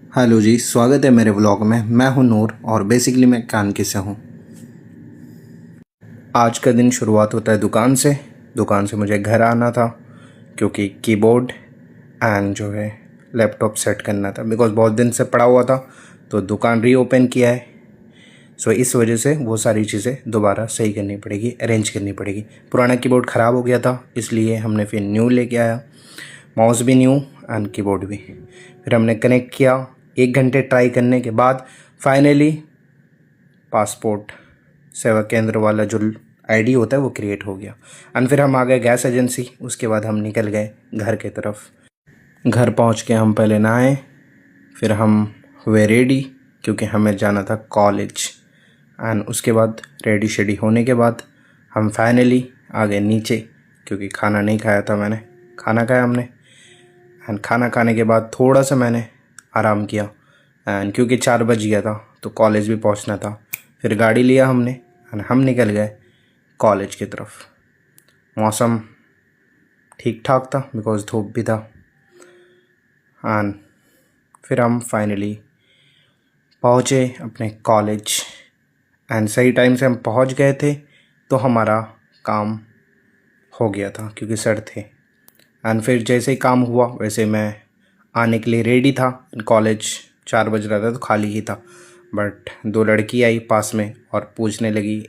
Hello जी, स्वागत है मेरे व्लॉग में। मैं हूं नूर और बेसिकली मैं कानकी से हूं। आज का दिन शुरुआत होता है दुकान से मुझे घर आना था क्योंकि कीबोर्ड एंड जो है लैपटॉप सेट करना था, बिकॉज बहुत दिन से पड़ा हुआ था तो दुकान रीओपन किया है। सो इस वजह से वो सारी चीज़ें दोबारा सही करनी पड़ेगी, अरेंज करनी पड़ेगी। पुराना कीबोर्ड ख़राब हो गया था, इसलिए हमने फिर न्यू लेके आया, माउस भी न्यू एंड कीबोर्ड भी। फिर हमने कनेक्ट किया। 1 घंटे ट्राई करने के बाद फाइनली पासपोर्ट सेवा केंद्र वाला जो आईडी होता है वो क्रिएट हो गया। एंड फिर हम आ गए गैस एजेंसी। उसके बाद हम निकल गए घर की तरफ। घर पहुंच के हम पहले नहाए, फिर हम हुए रेडी क्योंकि हमें जाना था कॉलेज। एंड उसके बाद रेडी शेडी होने के बाद हम फाइनली आ गए नीचे क्योंकि खाना नहीं खाया था मैंने। खाना खाया हमने एंड खाना खाने के बाद थोड़ा सा मैंने आराम किया एंड क्योंकि 4 बज गया था तो कॉलेज भी पहुंचना था। फिर गाड़ी लिया हमने एंड हम निकल गए कॉलेज की तरफ। मौसम ठीक ठाक था बिकॉज धूप भी था। एंड फिर हम फाइनली पहुँचे अपने कॉलेज एंड सही टाइम से हम पहुँच गए थे तो हमारा काम हो गया था क्योंकि सर थे। एंड फिर जैसे ही काम हुआ वैसे मैं आने के लिए रेडी था। कॉलेज 4 बज रहा था तो खाली ही था, बट 2 लड़की आई पास में और पूछने लगी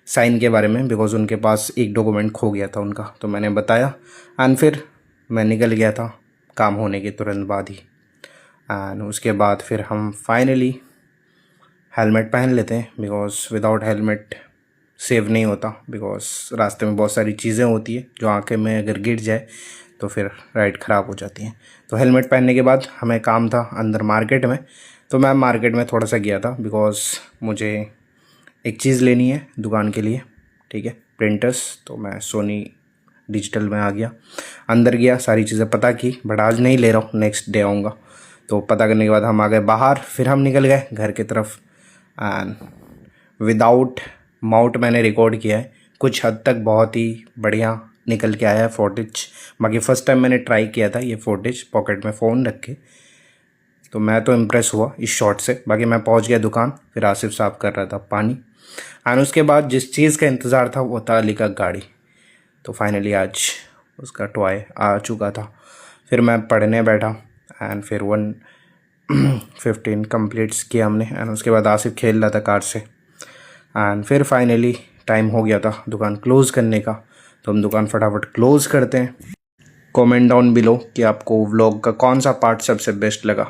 साइन के बारे में, बिकॉज उनके पास एक डॉक्यूमेंट खो गया था उनका। तो मैंने बताया एंड फिर मैं निकल गया था काम होने के तुरंत बाद ही। एंड उसके बाद फिर हम फाइनली हेलमेट पहन लेते हैं बिकॉज विदाउट हेलमेट सेव नहीं होता, बिकॉज रास्ते में बहुत सारी चीज़ें होती है जो आंखें में अगर गिर जाए तो फिर राइड ख़राब हो जाती है। तो हेलमेट पहनने के बाद हमें काम था अंदर मार्केट में। तो मैं मार्केट में थोड़ा सा गया था बिकॉज मुझे एक चीज़ लेनी है दुकान के लिए, ठीक है, प्रिंटर्स। तो मैं सोनी डिजिटल में आ गया, अंदर गया, सारी चीज़ें पता की, बट आज नहीं ले रहा हूँ, नेक्स्ट डे आऊँगा। तो पता करने के बाद हम आ गए बाहर। फिर हम निकल गए घर की तरफ एंड विदाउट माउट मैंने रिकॉर्ड किया है। कुछ हद तक बहुत ही बढ़िया निकल के आया है फुटेज। बाकी फ़र्स्ट टाइम मैंने ट्राई किया था ये फुटेज पॉकेट में फ़ोन रख के, तो मैं तो इम्प्रेस हुआ इस शॉट से। बाकी मैं पहुंच गया दुकान, फिर आसिफ साहब कर रहा था पानी। एंड उसके बाद जिस चीज़ का इंतज़ार था वो था अली का गाड़ी। तो फाइनली आज उसका टॉय आ चुका था। फिर मैं पढ़ने बैठा एंड फिर 1:15 कंप्लीट्स किया हमने। एंड उसके बाद आसिफ खेल रहा था कार से एंड फिर फाइनली टाइम हो गया था दुकान क्लोज़ करने का। तो हम दुकान फटाफट क्लोज़ करते हैं। कमेंट डाउन बिलो कि आपको व्लॉग का कौन सा पार्ट सबसे बेस्ट लगा।